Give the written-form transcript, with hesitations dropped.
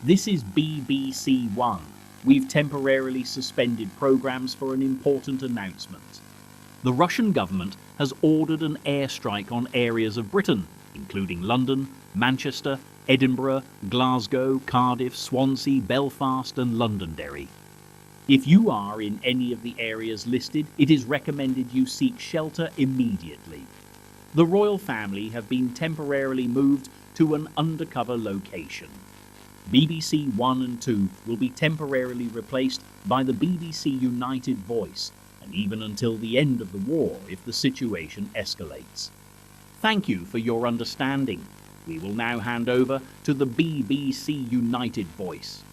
This is BBC One. We've temporarily suspended programs for an important announcement. The Russian government has ordered an airstrike on areas of Britain, including London, Manchester, Edinburgh, Glasgow, Cardiff, Swansea, Belfast and Londonderry. If you are in any of the areas listed, it is recommended you seek shelter immediately. The royal family have been temporarily moved to an undercover location. BBC One and Two will be temporarily replaced by the BBC United Voice, and even until the end of the war if the situation escalates. Thank you for your understanding. We will now hand over to the BBC United Voice.